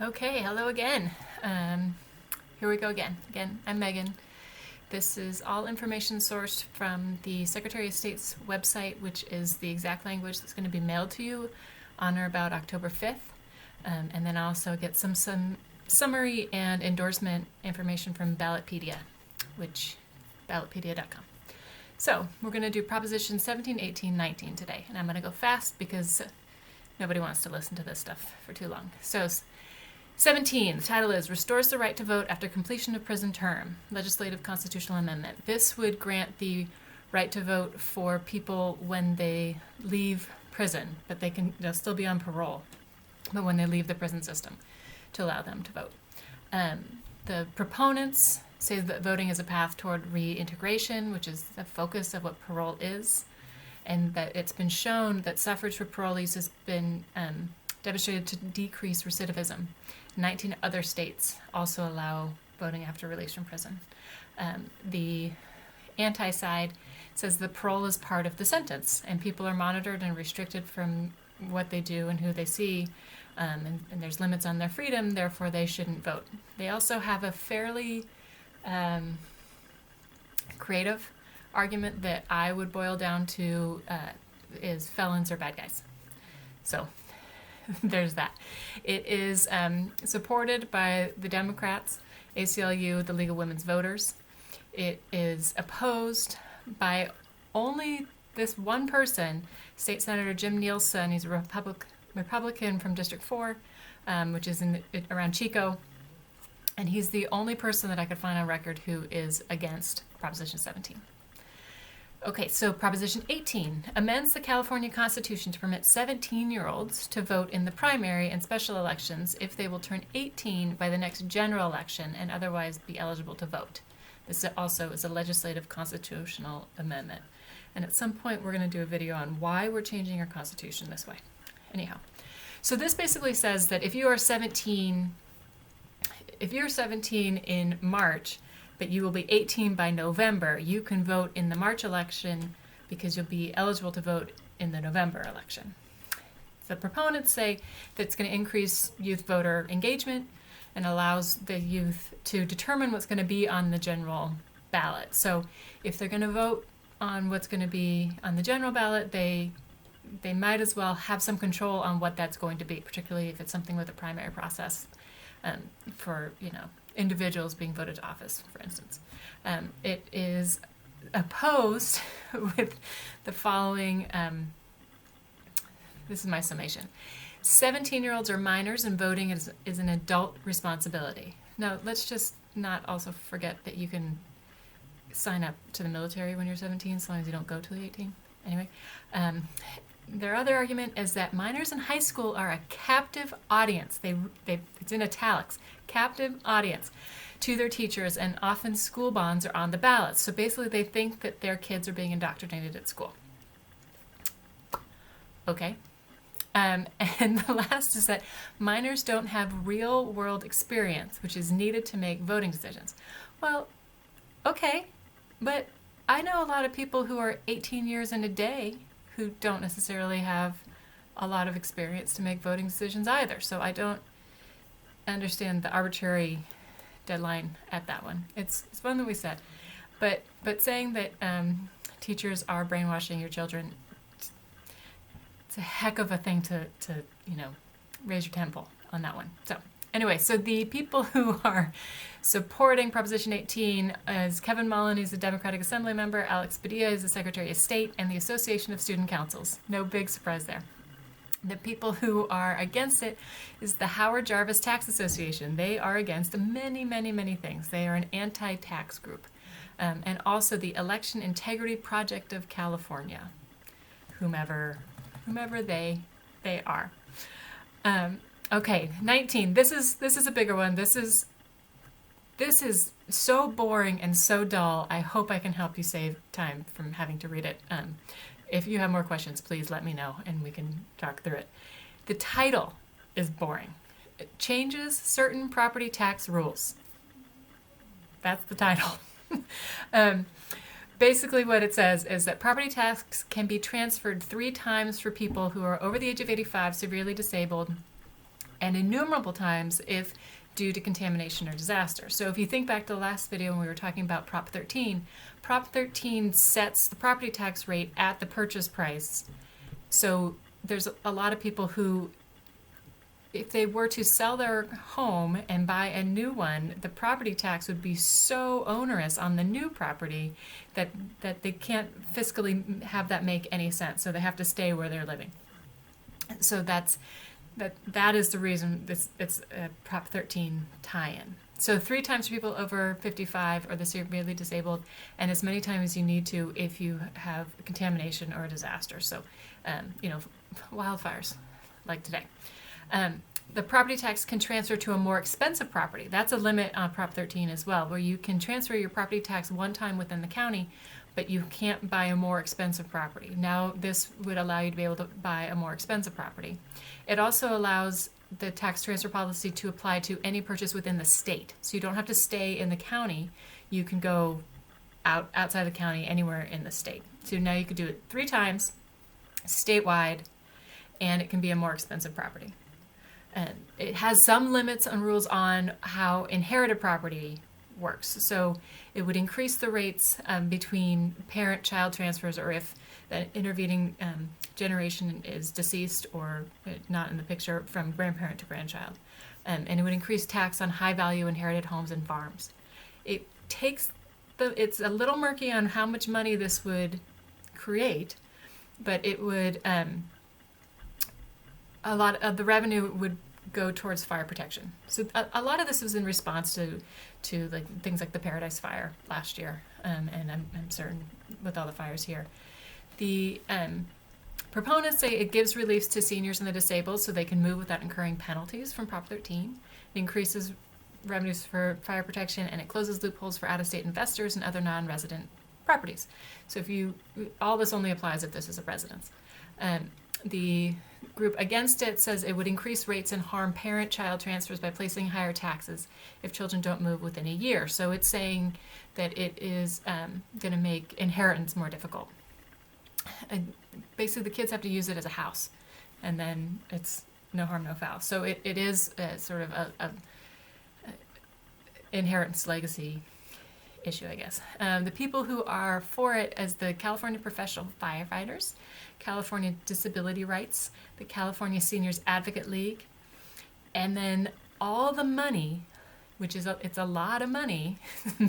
Okay, hello again. Here we go again. I'm Megan. This is all information sourced from the Secretary of State's website, which is the exact language that's going to be mailed to you on or about October 5th. And then I also get some summary and endorsement information from Ballotpedia, which ballotpedia.com. So we're going to do Proposition 17, 18, 19 today. And I'm going to go fast because nobody wants to listen to this stuff for too long. So 17, the title is Restores the Right to Vote After Completion of Prison Term, Legislative Constitutional Amendment. This would grant the right to vote for people when they leave prison, but they'll still be on parole, but when they leave the prison system, to allow them to vote. The proponents say that voting is a path toward reintegration, which is the focus of what parole is, and that it's been shown that suffrage for parolees has been demonstrated to decrease recidivism. 19 other states also allow voting after release from prison. The anti-side says the parole is part of the sentence, and people are monitored and restricted from what they do and who they see, and there's limits on their freedom, therefore they shouldn't vote. They also have a fairly creative argument that I would boil down to is felons are bad guys. So there's that. It is supported by the Democrats, ACLU, the League of Women's Voters. It is opposed by only this one person, State Senator Jim Nielsen. He's a Republican from District 4, which is around Chico. And he's the only person that I could find on record who is against Proposition 17. Okay, so Proposition 18 amends the California Constitution to permit 17-year-olds to vote in the primary and special elections if they will turn 18 by the next general election and otherwise be eligible to vote. This also is a legislative constitutional amendment. And at some point we're going to do a video on why we're changing our Constitution this way. Anyhow, so this basically says that if you're 17 in March, but you will be 18 by November, you can vote in the March election because you'll be eligible to vote in the November election. The proponents say that it's going to increase youth voter engagement and allows the youth to determine what's going to be on the general ballot. So if they're going to vote on what's going to be on the general ballot, they might as well have some control on what that's going to be, particularly if it's something with a primary process for, individuals being voted to office, for instance. It is opposed with the following, this is my summation. 17-year-olds are minors and voting is an adult responsibility. Now, let's just not also forget that you can sign up to the military when you're 17, as long as you don't go till you're 18. Anyway, their other argument is that minors in high school are a captive audience. It's in italics, captive audience to their teachers, and often school bonds are on the ballots. So basically they think that their kids are being indoctrinated at school. Okay. And the last is that minors don't have real world experience, which is needed to make voting decisions. Well, okay, but I know a lot of people who are 18 years and a day who don't necessarily have a lot of experience to make voting decisions either. So I don't understand the arbitrary deadline at that one. It's fun that we said, but saying that teachers are brainwashing your children, it's a heck of a thing to raise your temple on that one. So anyway, so the people who are supporting Proposition 18 is Kevin Mullen, who's a Democratic Assembly member, Alex Padilla is the Secretary of State, and the Association of Student Councils. No big surprise there. The people who are against it is the Howard Jarvis Tax Association. They are against many, many, many things. They are an anti-tax group. And also the Election Integrity Project of California, whomever they are. Okay, 19. This is a bigger one. This is so boring and so dull. I hope I can help you save time from having to read it. If you have more questions, please let me know and we can talk through it. The title is boring. It changes certain property tax rules. That's the title. Basically what it says is that property tax can be transferred 3 times for people who are over the age of 85, severely disabled, and innumerable times if due to contamination or disaster. So if you think back to the last video when we were talking about Prop 13, Prop 13 sets the property tax rate at the purchase price. So there's a lot of people who, if they were to sell their home and buy a new one, the property tax would be so onerous on the new property that they can't fiscally have that make any sense. So they have to stay where they're living. So that is the reason it's a Prop 13 tie-in. So 3 times for people over 55 or the severely disabled, and as many times as you need to if you have contamination or a disaster. So, wildfires like today. The property tax can transfer to a more expensive property. That's a limit on Prop 13 as well, where you can transfer your property tax one time within the county, but you can't buy a more expensive property. Now, this would allow you to be able to buy a more expensive property. It also allows the tax transfer policy to apply to any purchase within the state. So you don't have to stay in the county. You can go outside the county anywhere in the state. So now you could do it 3 times, statewide, and it can be a more expensive property. And it has some limits and rules on how inherited property works. So it would increase the rates between parent-child transfers, or if the intervening generation is deceased or not in the picture, from grandparent to grandchild. And it would increase tax on high-value inherited homes and farms. It's a little murky on how much money this would create, but it would a lot of the revenue would go towards fire protection. So a lot of this was in response to like things like the Paradise Fire last year, and I'm certain with all the fires here. The proponents say it gives relief to seniors and the disabled so they can move without incurring penalties from Prop 13. It increases revenues for fire protection, and it closes loopholes for out-of-state investors and other non-resident properties. So all this only applies if this is a residence. The group against it says it would increase rates and harm parent-child transfers by placing higher taxes if children don't move within a year. So it's saying that it is going to make inheritance more difficult. Basically, the kids have to use it as a house, and then it's no harm, no foul. So it is sort of a inheritance legacy issue, I guess. The people who are for it as the California Professional Firefighters, California Disability Rights, the California Seniors Advocate League, and then all the money, which is it's a lot of money,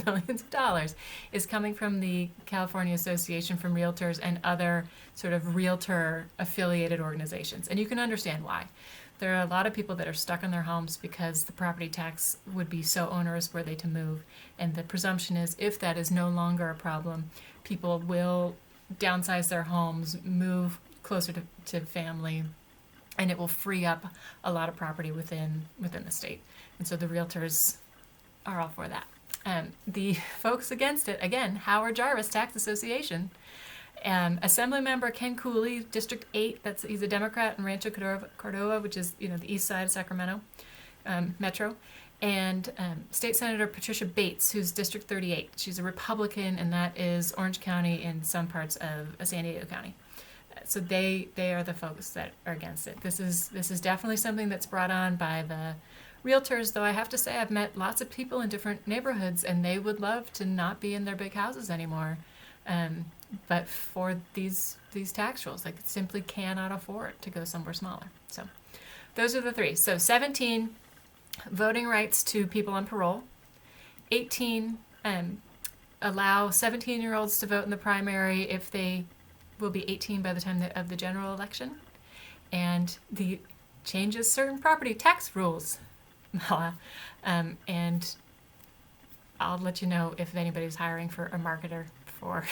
millions of dollars, is coming from the California Association for Realtors and other sort of realtor affiliated organizations. And you can understand why. There are a lot of people that are stuck in their homes because the property tax would be so onerous were they to move. And the presumption is if that is no longer a problem, people will downsize their homes, move closer to family, and it will free up a lot of property within the state. And so the realtors are all for that. The folks against it, again, Howard Jarvis Tax Association, Assemblymember Ken Cooley, District 8, he's a Democrat in Rancho Cordova, which is the east side of Sacramento Metro, and State Senator Patricia Bates, who's District 38. She's a Republican, and that is Orange County and some parts of San Diego County. So they are the folks that are against it. This is definitely something that's brought on by the realtors, though I have to say I've met lots of people in different neighborhoods, and they would love to not be in their big houses anymore. But for these tax rules, they simply cannot afford to go somewhere smaller. So those are the 3. So 17, voting rights to people on parole. 18, allow 17-year-olds to vote in the primary if they will be 18 by the time of the general election. And the changes certain property tax rules. And I'll let you know if anybody's hiring for a marketer for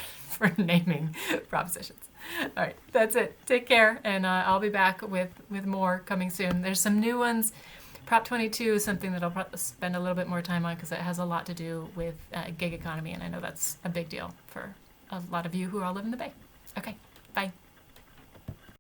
naming propositions. All right, that's it. Take care, and I'll be back with more coming soon. There's some new ones. Prop 22 is something that I'll probably spend a little bit more time on because it has a lot to do with gig economy, and I know that's a big deal for a lot of you who all live in the Bay. Okay, bye.